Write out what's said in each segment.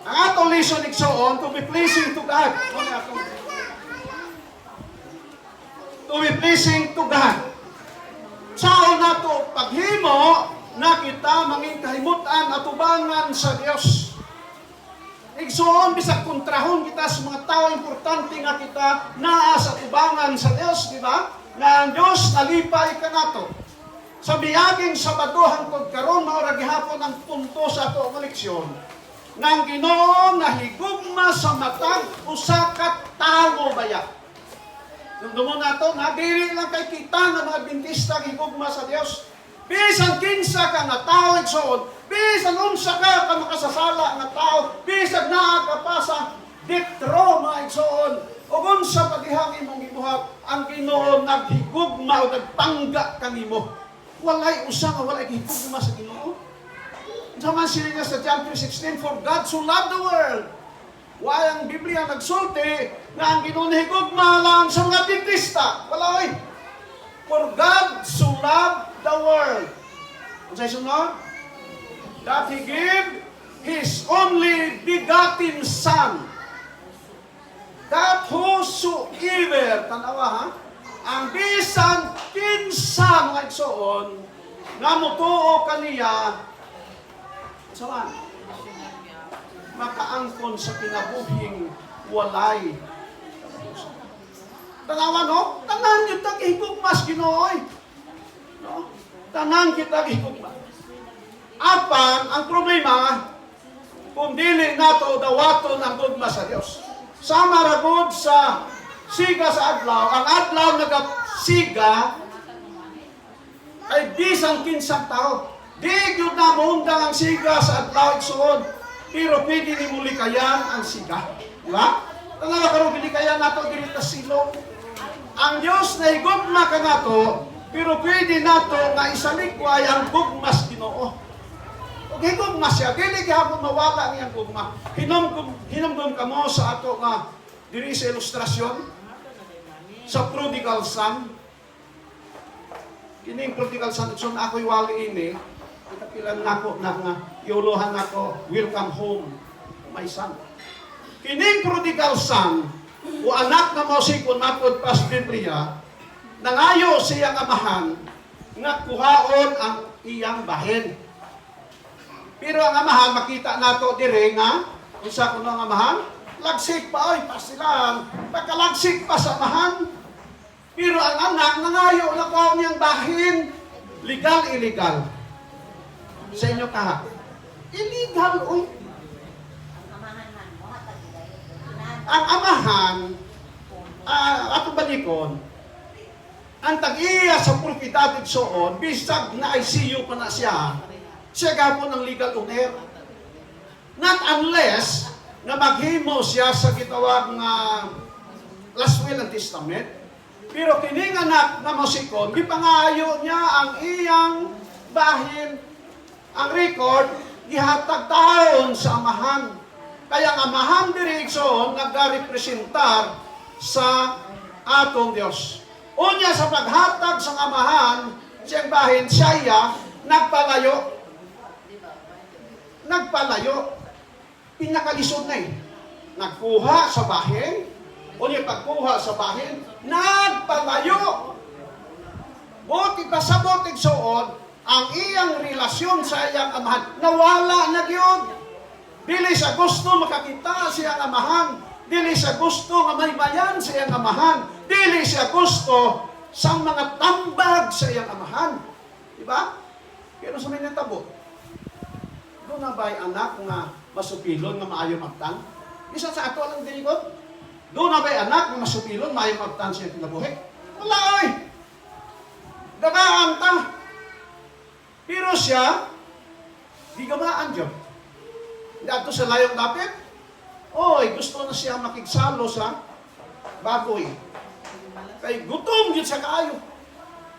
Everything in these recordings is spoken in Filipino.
Ang atong lesson igsoon, to be pleasing to God. To be pleasing to God. Sao na to paghimo na kita manging kahimutan at ubangan sa Dios. Igsoon bisag kontrahon kita sa mga tao importante nga kita naa sa tubangan sa Dios, di ba? Nga ang Dios nalipay ka nato. Sa biyaging Sabado hangtod karon mao ra gihapon ang punto sa ato nga leksyon. Nang Ginoo nahigugma sa matag usa ka tawo baya. Nung nato na dili lang kay kita nga mga Adventista higugma sa Dios. Bisan kinsa ka nga tao igsoon, bisan unsa ka makasasala nga tao, bisan naa ka pa sa ditro mga igsoon, ug unsa pa dihang imong gibuhat, ang Ginoo naghigugma o nagpangga kanimo. Walay usa nga walay gihigugma sa Ginoo. Saman sila nga sa John 3:16, for God so loved the world. Why ang Biblia nagsulti nga ang Ginoo higugma lang sa mga Adventista. Walay. For God so loved the world. Ano sa'yo sunod? That He gave His only begotten Son. That whosoever, tanawa ha, ang bisan kinsa mga igsoon, nga mutuo kaniya, saan? Makaangkon sa kinabuhing walay. Tanawa no? Tanan kita higugmas Ginoo. No? Tanan kita higugma. Apan ang problema kung dili nato dawaton ang gugma sa Dios. Sama ra gud sa siga sa adlaw, ang adlaw nagasiga ay bisan kinsang tao. Di gyud na maundang ang siga sa adlaw igsoon, pero pwede ni muli kayan ang siga. Di ba? Tanawa karon pwede kayan nato diri ta silong. Ang Dios na higugma ka nato, pero pwede nato nga isalikway ang gugmas Ginoo. Ug higugma siya, dili gihapon mawala niyang gugma. Hinumdum kamo sa ato nga diri sa ilustrasyon sa prodigal son. Kining prodigal son, so ako'y wali ini, ikapilan nako na nga iuluhan nako, welcome home, my son. Kining prodigal son, o anak na mo si kunapod pas Biblia, nangayo siyang amahan nga kuhaon ang iyang bahin. Pero ang amahan, makita nato dire nga, unsa kuno ang amahan? Lagsik pa, oy, pasilan, pagkalagsik pa sa amahan. Pero ang anak, nangayo na kuhaon niyang bahin, legal, illegal. Sa inyo kaha, illegal, oy. Ang amahan, ato balikon, ang tag-iya sa propita igsoon, bisag na ICU pa na siya gapon ang legal owner. Not unless na maghimo siya sa gitawag nga last will and testament. Pero kining anak na mosikon, gipangayo niya ang iyang bahin, ang record, gihatag taon sa amahan. Kaya ang amahan diri igsoon nagrepresentar sa atong Dios. Unya sa paghatag sa amahan siyang bahin siya nagpalayo. Pinakalisod na nagkuha sa bahin. Unya pagkuha sa bahin, nagpalayo. Buti pa sa buti igsoon ang iyang relasyon sa iyang amahan nawala na gyud. Dili sa gusto makakita siya ang amahan. Dili sa gusto nga maymayan sa iyang amahan. Dili siya gusto sa mga tambag sa iyang amahan. Diba? Pero sa mga tabo, doon na ba'y anak nga masupilon nga maayo magtan? Isa sa ato lang dirikot. Doon na ba'y anak nga masupilon maayo magtan siya pinabuhi? Wala oy! Dagaan ta. Pero siya, di gamaan dyan. Dato sa layong dapit, oy, gusto na siya makigsalo sa baboy. Kay gutom yun sa kaayo.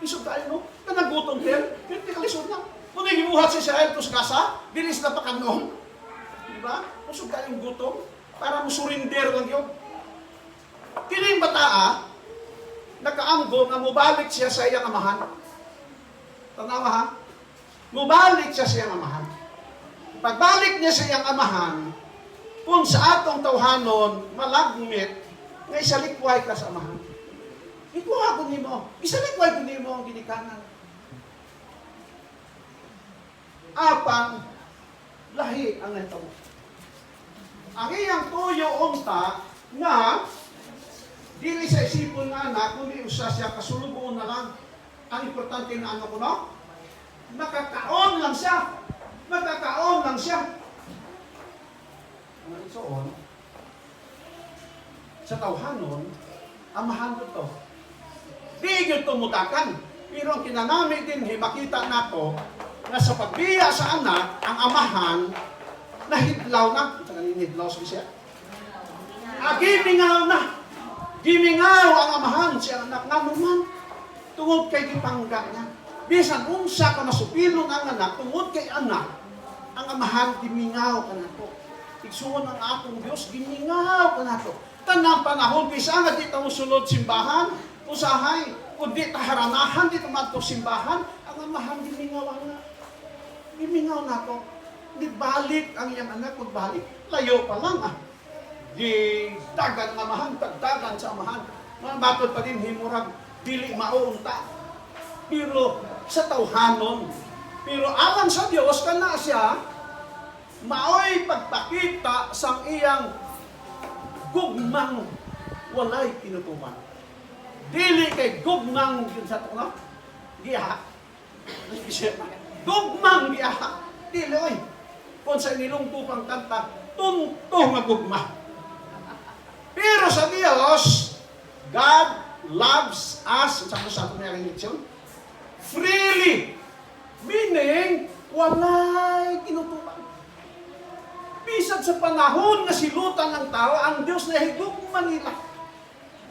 Isog tayo, no? Nanagutom din, pero di kalisod na. Kung nagibuhat si Israel to sa kasa, bilis na pakanom. Diba? Isog tayong gutom, para mo surinder lang yun. Kining bataa, nakaanggo nga mubalik siya sa iyang amahan. Tanawa ha? Mubalik siya sa iyang amahan. Pagbalik niya sa iyang amahan, sa atong tawhanon, malagmit, nga isalikway ka sa amahan. Ikuha ko nimo. Isalikway ko nimo ang ginikanan. Apang, lahi ang nahitabo. Ang iyang tuyo unta, nga, dili sa isipon nga anak, kundi usa siya kasulubuon na lang. Ang importante na ano ko, no? Makakaon lang siya. Makakaon lang siya. Ang isuon, sa tawhanon, amahan ko to. Di yun tumutakan. Pero ang kinanami din, makita na to, na sa pagbiya sa anak, ang amahan, nahidlaw na. Ito nga nahidlaw siya. Gimingaw na. Gimingaw ang amahan siya anak nga naman. Tungod kay gipangga niya. Bisan unsa ka masupilon ang anak, tungod kay anak, ang amahan gimingaw ka na to. Igsuon ang atong Diyos, gimingaw ka na to. Tanang panahon, bisa nga di ta musulod simbahan, usahay, kundi taharanahan, di tumadto simbahan, ang amahan gimingaw na. Gimingaw na to. Di balik ang iyang anak, kung balik. Layo pa lang Di dagan ang amahan, tagdagan sa amahan. Mga batod pa din, himurag, dili maunta. Pero sa tawhanon, pero alang sa Dios kana siya, maoy pagpakita sa iyang gugmang walay pinutuman. Dili kay gugmang yun sa tukno, giha. Gugmang giha. Dili oy. Kung sa inilungko pang kanta, tunto nga gugma. Pero sa Dios, God loves us, sa ito niya rin freely. Meaning, walay kinutuban. Bisag sa panahon na silutan ng tao, ang Diyos na higugman nila.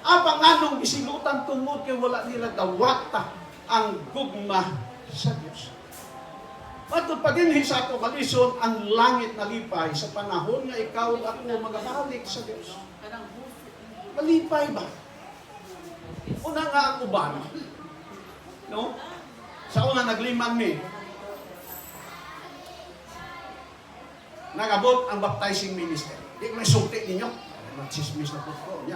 Apang anong gisilutan tungod kay wala nila dawata ang gugma sa Diyos. Matod pa din sa ato kalison, ang langit na lipay sa panahon nga ikaw at ako magabalik sa Diyos. Malipay ba? Una nga ang uban. No? Sa una naglimang mi. Nagabot ang baptizing ministry. Di ko may sulti ninyo. Nagsismis na po ko.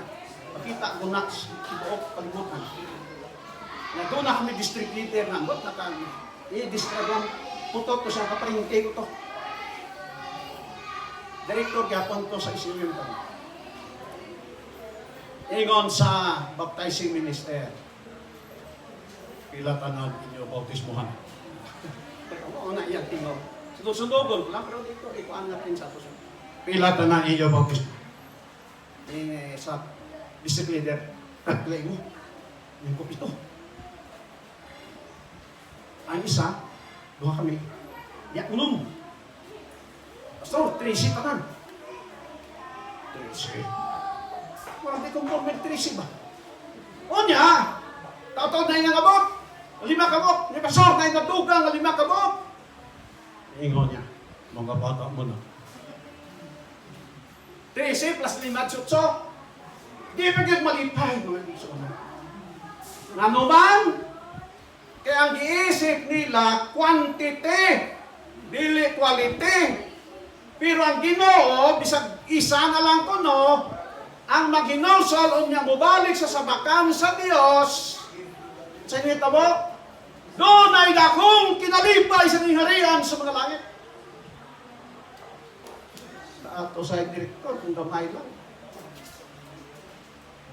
Pakita ko na ibuok palimutan. Na doon na kami district leader na ambot na kami. I-distragan putot ko sa kapringke ko to. Director gyapon to sa isimyung kami. Ingon sa baptizing minister. Pila tanag inyo bautismohan. Oo na iyan tingaw. Sunod-sundogon ko lang, pero dito ikuan natin sa susunod. Pila tanag inyo bautismo. Sa district leader, taglay mo. Yung ko pito. Ang isa, doon kami. Unom. Pastor, 3 tanan. 3 Parang di conforming 3 ba? O niya, taon-taon na yung nangabot. 5 kabot. Ni pastor na yung natugang 5 kabot. Ingon niya, mga bata mo na. 13 plus 5 tsutso. Di ba yung malipay mga iso na. Ano man? Kaya ang giisip nila, quantity, dili quality. Pero ang Ginoo, bisag isa na lang ko, no, ang maghinusol o niya mubalik sa sabakan sa Diyos, sa inyo tabo, doon ay dakong kinalipay sa ningharian sa mga langit. Sa ato sa direktor, kung gamay lang.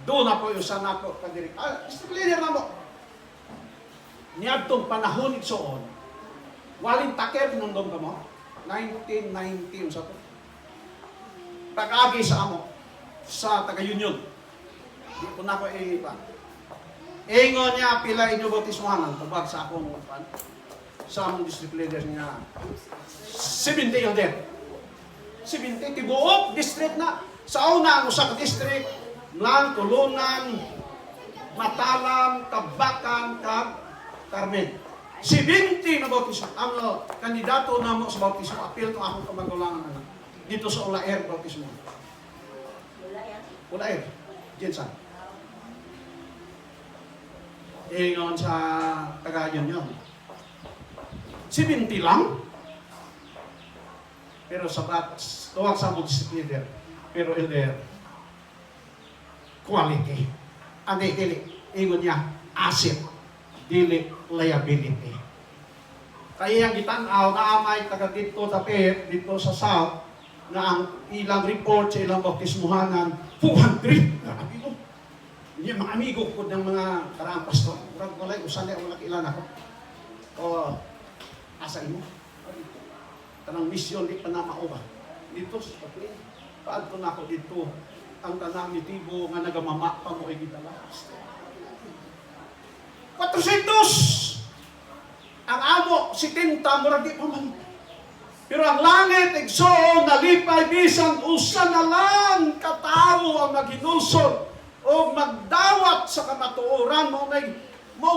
Doon na po yung sa nato ka-direktor. Mr. Leader na mo. Niyadtong panahon itsoon, walin takip nung doon ka mo, 1990 sa to. Pag-agi sa amo, sa taga-union. Di po na ko iba. Ingon niya, pila inyo bautismohanan, tubag sa akong upan. Sa among district leaders niya, 70 yun din. 70, tibuok, district na. Sa una, ang usang district, Lang, Tulunan, Matalam, Kabakan, Carmen. 70 na bautismo. Ang kandidato na mo sa bautismo, apil to akong kamagulangan na dito sa Ulaer bautismo. Ulaer, Jensan. Ingon sa taga-yun yun. 70 lang. Pero sa tuwag sa district leader, Pero elder, quality. Ano dili? Ingon niya, asset. Dili liability. Kaya ang gitanaw na amay taga dito dapit, dito sa South, na ang ilang report sa ilang bautismuhanan, 400. Grabe ko. Hindi mga amigo ko ng mga karaang pastor. Kurang walay, usan na wala kailan ako. O, asa imo? Tanang misyon, di pa na mauba. Dito sa Pagli, paadto na ako dito, ang tanang nitibo nga nagamama pa mo ay gitalas. 400! Ang amo, si Tinta, murag di pa man. Pero ang langit, igsoon, nalipay, bisan, usa na lang katawo ang maghinulsod o magdawat sa kamatuoran mo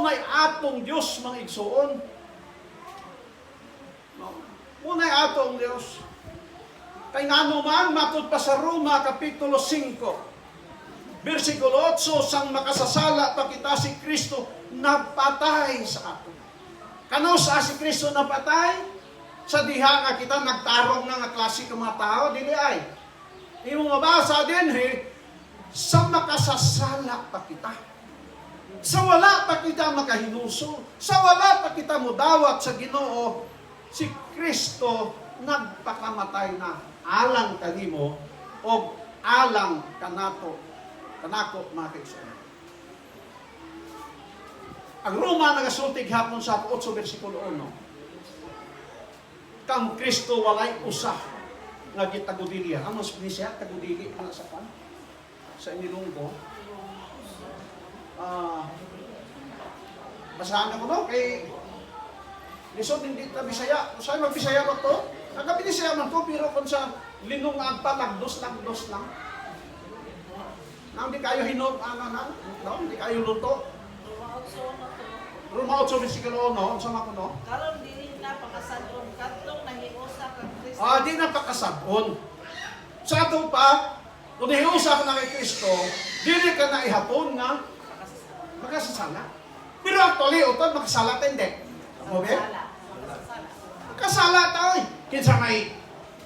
may atong Diyos mga igsoon. Mo nay atong Diyos. Kay ngano man matud pa sa Roma kapitulo 5 versikulo 8, sang makasasala pa kita si Kristo napatay sa ato. Kano sa si Kristo napatay? Sa diha nga kita nagtarong nga klase ka mga tao, dili ay. Imo mabasa din sa makasasala pa kita. Sa wala pa kita makahinuso, sa wala pa kita mudawat sa Ginoo, si Kristo nagpakamatay na alang kanimo o alang kanako mga kaigsoon. Ang Roma nagasultig hapon sa 8 versikulo 1. Kang Kristo walay usa nga gitagudilya. Ang mas siya tagudili ana sa pan sa inilunggo. Basahan ko no kay lisod hindi ta Bisaya. Usay mag-Bisaya ba to? Ang Bisaya man to pero kun sa linungan pa lagdos lang. Nang di kayo hinog no, di kayo luto. Roma 8 versikulo 1, unsa man kuno? Karon dili na pakasadon kadtong nahiusa kang Kristo. Di na pakasadon. Sa ato pa, kung nahiusa ka na kay Kristo, dili ka na ihapon nga makasasala. Pero actually, utod makasala ta hindi. Okay? Kasala ta oy. Kinsa may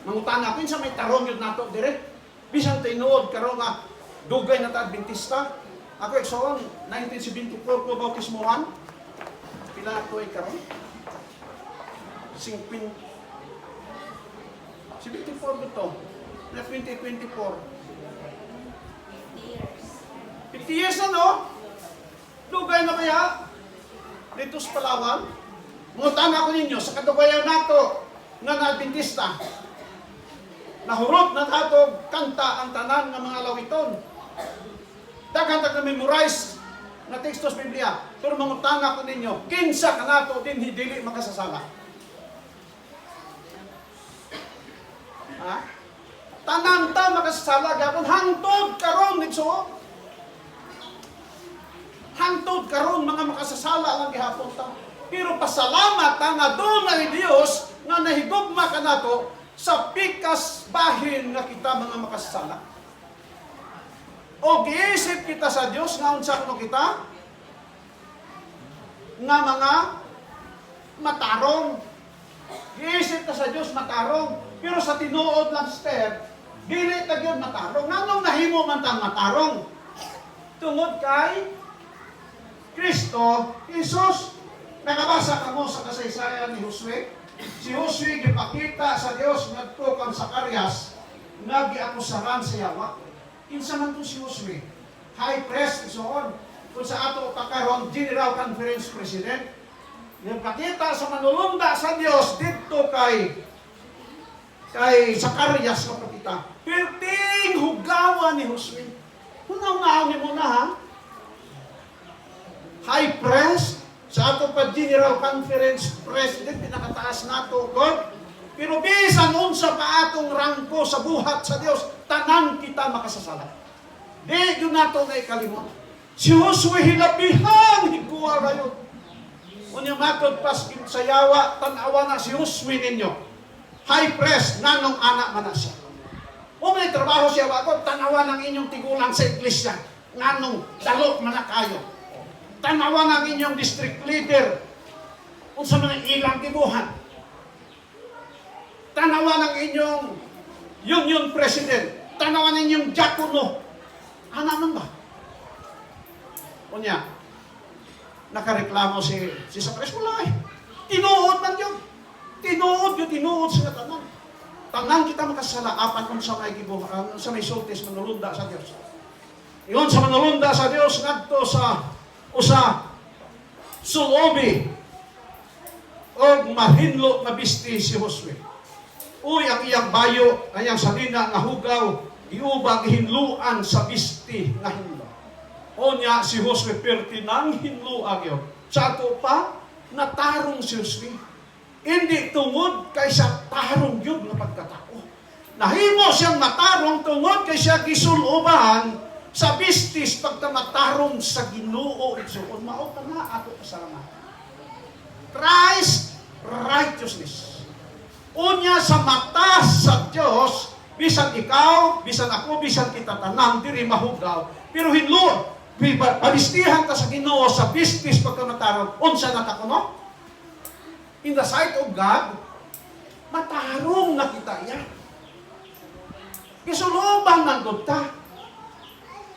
mangutana, kinsa may tarong yun nato dire. Bisan tinuod karon nga dugay na ta Adventista. Ako igsoon 1974 ko bautismohan. Pila ko ay karon? 74 to. Na 2024. 50 years na no? Dugay na kaya? Dito sa Palawan? Mungutan ako ninyo sa kadugayan nato nga na Adventista. Nahurot na nato kanta ang tanan ng mga lawiton. Daghan na memorize na tekstos Biblia. Pero mangutan ako ninyo, kinsa ka nato din dili makasasala. Ha? Tanan ta makasasala gapon hangtod karon nitso. Hangtod karon mga makasasala lang gihapon ta. Pero pasalamat ta nga dunay Dios nga nahigugma ka nato sa pikas bahin nga kita mga makasasala. O giisip kita sa Dios nga unsa kuno kita nga mga matarong. Giisip ta sa Dios matarong, pero sa tinuod lang step, dili ta gyud matarong. Nganong nahimo man ta matarong? Tungod kay Kristo, Jesus. Nakabasa kamo sa kasaysayan ni Josue. Si Josue gipakita sa Dios ngadto kang Zacarias nga giakusahan sa Yawa. Kinsa man to si Josue? High priest isoon. Kung sa ato pagkaron General Conference President, nagpakita sa manulunda sa Dios dito kay Zacarias kapatita. Perting hugawan ni Josue. Hunaw ni mo na ha? High priest sa ato pa General Conference President, pinakataas nato God. Pero bisan unsa pa atong rangko sa buhat sa Dios, tanan kita makasasala. Di yun nato na ikalimot. Si Josue hilabihan higua rayon. Unya matod pas sa Yawa, tanawa na si Josue ninyo. High priest, nanong anak man na siya. May trabaho siya ako, tanawa ng inyong tigulang sa iglesia. Nganong dalok man na kayo. Tanawa ng inyong district leader. Unsa man ang ilang tibuhan. Tanawa ng inyong union president. Tanawan ninyong diakono. Ano man ba? Unya, nakareklamo si Sakres, wala eh. Tinuod man yun. Tinuod sa tanan. Tanan kita makasala, apan kung sa may gibuh, sa may sultis, manulunda sa Diyos. Iyon sa manulunda sa Diyos, ngadto sa usa, sulobi, o mahinlo na bisti si Josue. Uy, ang iyang bayo, ayang salina nga hugaw, iubag hinluan sa bisti nga hinlo. O niya si Josue perti nang hinluan yun. Sa ato pa, natarong si Josue. Hindi tungod kay sa tarong yun na pagkatao. Nahimo siyang matarong tungod kay siya gisuloban sa bistis pagtamatarong sa Ginoo. Igsuon, mao ka na ato kasama. Christ righteousness. Unya sa mata sa Diyos, bisan ikaw, bisan ako, bisan kita tanan, diri mahugaw. Pero hinlo, palistihan ta sa Ginoo sa bistis pagtamatarong. Unsa na ta kuno? In the sight of God, matarong na kita yan. Isuluban ng gudta.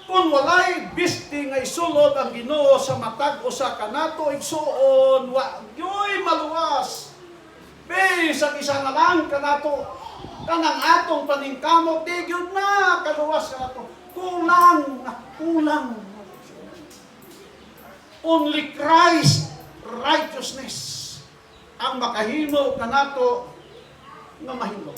Kung walay bisti nga isulod ang Ginoo sa matag o sa kanato, igsuon, wa yoy maluwas. Sa isa na lang kanato, kanang atong paningkamot, di yun na, kaluwas kanato. Kulang. Only Christ righteousness ang makahimo kanato nga mahimo.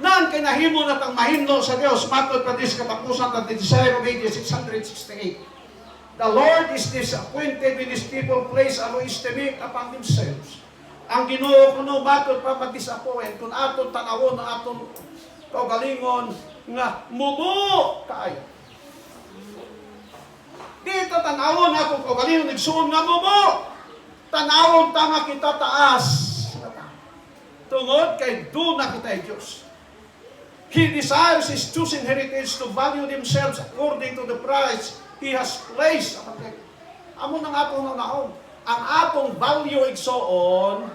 Nang kinahimo na tang mahimo sa Dios, matod pa dis katapusan ng Desire of AD 668. The Lord is disappointed when His people place a low estimate upon themselves. Ang Ginoo kuno matod pa mag-disappoint kung aton tanawon na aton kaugalingon nga mubo kaayo. Dito tanawon aton kaugalingon igsuon nga mubo. Tanawon tanga kita taas. Tungod kay do na kita Diyos. He desires His choosing heritage to value themselves according to the price He has placed upon them. Amo nang atong naon. Ang atong value igsoon,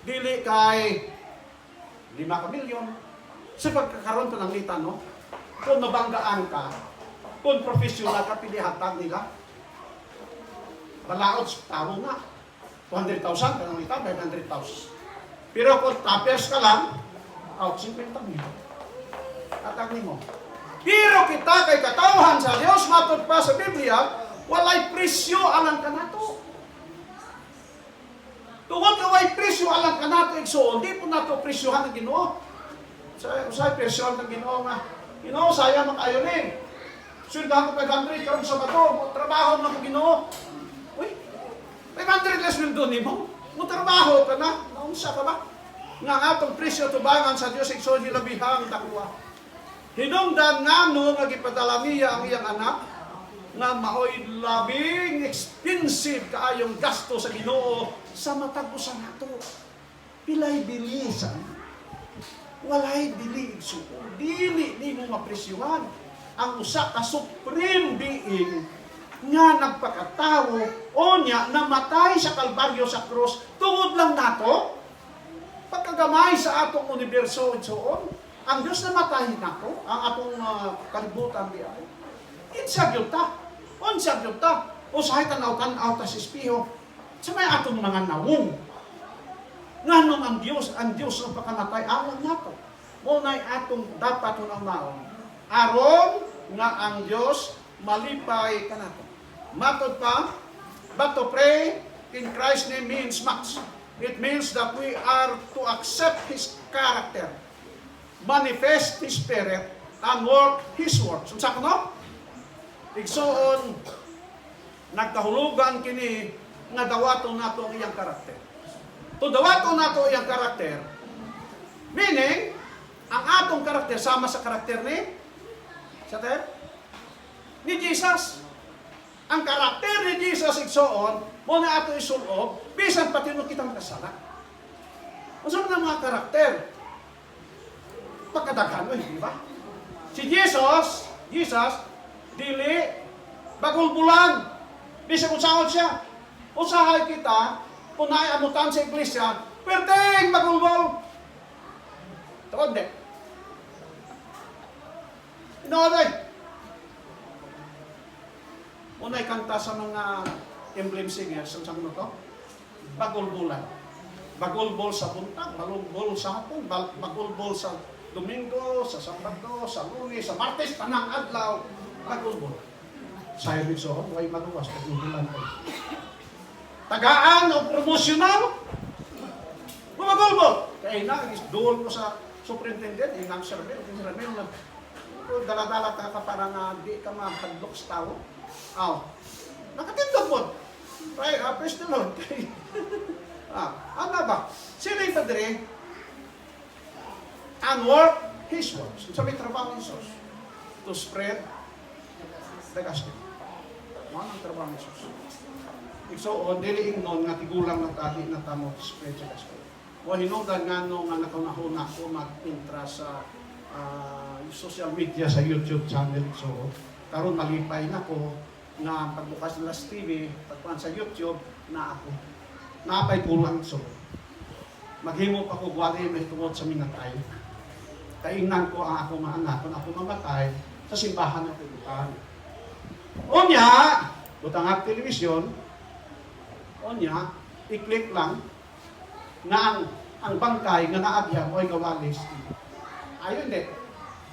dili kay 5 ka milyon. Sa pagkakaroon to ng litan, no? Kung nabanggaan ka, kung professional ka, pilihatag nila. Balaod sa tao nga. 200,000 ka ng litan, 500,000. Pero kung tapers ka lang, out 50,000. Katagni mo. Pero kita kay katawhan sa Dios matod pa sa Biblia, walay presyo alang kanato. Tungod ka walay presyo alang kanato igsuon, di po nato presyohan ng Ginoo. Sa presyohan ng Ginoo nga, Ginoo sayang makayo ni. Sundahan ko 500 karon sa bato, trabaho na ko Ginoo. Uy, 500 less will do nimo. Mo trabaho ka na, naunsa ka ba? Nga atong presyo tubangan sa Dios igsuon hilabihang dakwa. Hinungdan nga no nga gipadala niya ang iyang anak nga maoy labing expensive kaayong gasto sa Ginoo sa matag usa nato. Pilay bilisan. Walay bili igsuon. Dili nimo mapresyuhan ang usa ka supreme being nga nagpakatawo o niya namatay sa Kalbaryo sa krus tungod lang nato pagkagamay sa atong universo igsuon. Ang Diyos na matahin ako, ang atong kalibutan di ay. Insagyot ta. Unsagyot ta. O sahay tanaw-tanaw ta sa espiho. Sa may atong mga nawong. Nga nung ang Diyos na pakamatay, alam nato. Muna'y atong dapat unang naon. Aron nga ang Diyos malipay ka nato. Matod pa, but to pray in Christ's name means much. It means that we are to accept His character, manifest His Spirit, and work His works. Unsa kuno? Igsoon, nagkahulugan kini nga dawaton nato ang iyang karakter. To dawaton nato iyang karakter, meaning, ang atong karakter sama sa karakter ni Jesus. Ang karakter ni Jesus igsoon, mo na ato isulob, bisan pati no kita makasala. Unsa man ang mga karakter? Pagkadaghan, di ba? Si Jesus, dili, bagulbulan. Bisa kung saan siya. Usahay kita, punay amutan sa iglesia, perteng bagulbol. Tawag di. Inoday. Unay kanta sa mga emblem singers, ang sang to? Bagulbulan. Bagulbol sa buntag, bagulbol sa hapon, bagulbol sa Domingo, sa Sabado, sa Lunes, sa Martes, tanang adlaw, bagulbol. Sayo rin so, huwag maluwas, bagulbulan ko. Tagaan o promosyonal, bagulbol. Kaya na, doon ko sa superintendent, inang survey, dala-dala ka para nga di ka mahadlok sa tao. Nakatindog mo. Praise the Lord. Ano ba? Sino yung padre? And work His works. Sa may trabaho ni Jesus. To spread the gospel. Ano ang trabaho ni Jesus? So, dili ingnon nga tigulang na tahi na tamo to spread the gospel. O hinungdan nga no nga nakunahuna ko mag-intra sa social media sa YouTube channel. So, karon malipay na ko na pagbukas nila sa TV, pagkuhan sa YouTube, na ako. Napay pulang so. Maghimo pa ko gwali may tungod sa minatay. Kaingnan ko ang ako mga anak, kung ako mamatay, sa simbahan ng pilutan. Onya, butang at telebisyon, onya, i-click lang na ang bangkay nga naagyan o gawalis. Ayun din.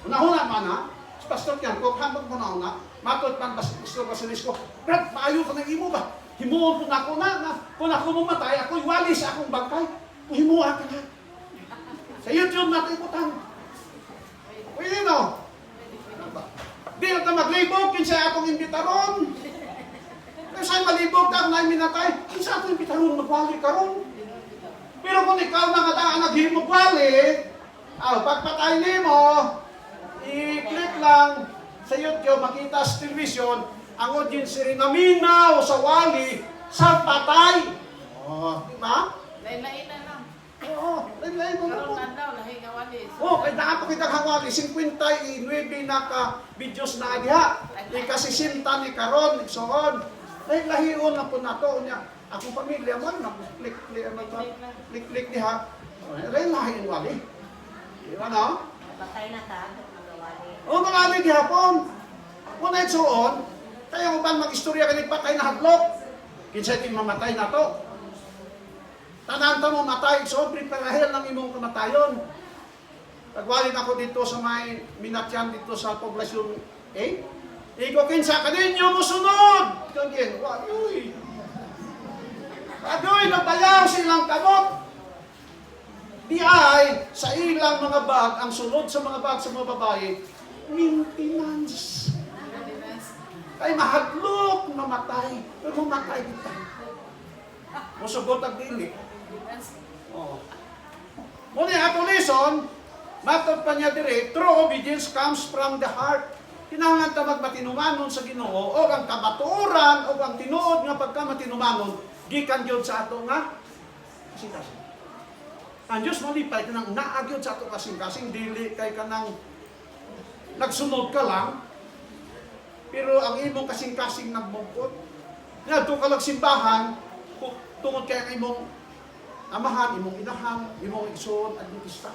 Unahuna man na, sa pastor yan, kung hambag mo na, matod pan pastor Basilis ko, Brad, maayo ka ng imo ba? Himuon po na ako na, kung ako mamatay, ako'y walis sa akong bangkay, himuha ka na. Sa YouTube natin iputan. Pwede no? Di na ta maglibog, kinsa akong imbitaron. Kaya sa'yo malibog ka, na minatay, kinsa akong imbitaron, magwali ka ron. Pero kung ikaw na nga naghimog wali, pagpatay mo, i-click lang sa YouTube, makita sa television, ang audience rin naminaw sa wali, sa patay. Di ba? Lain-lain na lang. Lain-lain mo na po. Karoon na daw, lahi nga walis. Kaya na ako kitang hawali, 59 na ka-videos na diha. Ikasisinta ni Karon, soon. Lahion na po na to. Akong pamilya mo, klik diha. Lain-lahin wali. Di ba no? Patay na ta, magawali. Marami gihapon. Muna soon, kaya mo ba mag-istorya ka ni patay na hadlok? Kinsa di mamatay na to. Tanan ta mo matay, so preparahan ng imong kamatayon. Pagwalin ako dito sa may Minatyan dito sa poblasyon Iko kinsa kaninyo mo sunod. Kagin, wayoy. Adoy nabayaw silang kamot. Di ay sa ilang mga bag, ang sunod sa mga bag sa mga babae, maintenance. Ay mahadlok, mamatay. Pero mamatay kita. Musugot ang dili. Muna ato lesson, matod pa niya dire, true obedience comes from the heart. Kinahanglan ta magmatinumanon sa Ginoo o ang kabaturan o ang tinuod nga pagkamatinumanon gikan gyud sa ato nga kasing-kasing. Ang Diyos malipay kanang naagyod sa ato kasing-kasing dili kay kanang nagsunod ka lang pero ang imong kasing-kasing nagbungkot. Ngadto ka lang simbahan tungod kay ang imong amahan, imong inahan, imong igsoon at dentista.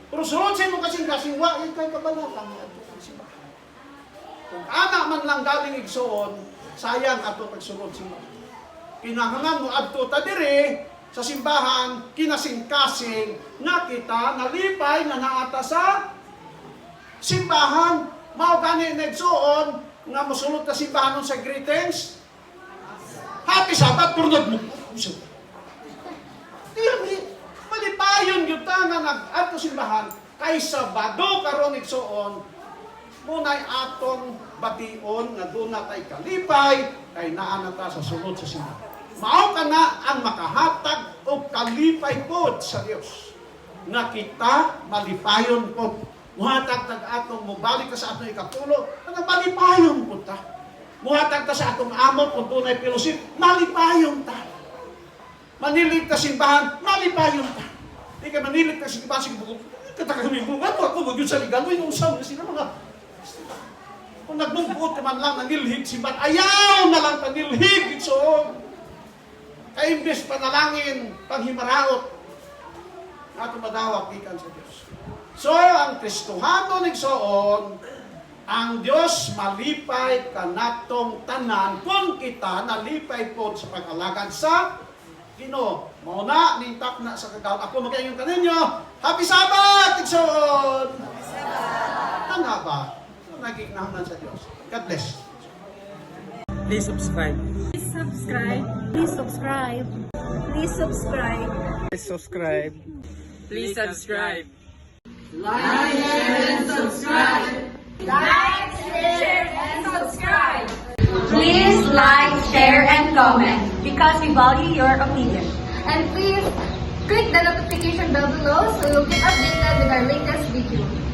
Pero sunod sa imong kasing-kasing wa kay kabalatan ni adto kang simbahan. Kung anak man lang galing igsoon, sayang ato pagsunod simbahan. Kinahanglan mo adto ta diri sa simbahan, kinasing-kasing na kita nalipay na naata sa simbahan. Mao gani nagsuon nga mosulod ka simbahan sa greetings. Happy Sabbath, turnod mo. Dili, malipayon gyud ta nga nag-adto simbahan kay Sabado karon igsuon. Munay atong bation nga doon na tay kalipay kay naa na ta sa sunod sa simbahan. Mao ka na ang makahatag og kalipay pod sa Dios. Nga kita malipayon pod. Muhatag tag atong mobalik ka sa atong ikatulo, nga malipayon pod ta. Muhatag ta sa atong amo kung tunay pilusip, malipayon ta. Manilig ta simbahan, malipayon ta. Di ka manilig ta simbahan, sige bukod, katakami bugat, ako magyud sa ligal, may usam na sila mga. Kung nagbungkot ka man lang nanilhig simbahan, ayaw na lang panilhig, so kay imbes panalangin, paghimaraot, ato madawak ikan sa Diyos. So, ang Kristohanon igsoon, ang Dios malipay kanatong tanan kung kita nalipay po sa pag-alagad sa Ginoo. Mao na ning takna sa kagaw. Ako magayon kaninyo. Happy Sabbath, igsoon. Happy Sabbath. Tanga ba? Nagignahunan sa Dios. God bless. Please subscribe. Please subscribe. Please subscribe. Please subscribe. Please subscribe. Please subscribe. Please like, share, and comment because we value your opinion. And please click the notification bell below so you'll get updated with our latest video.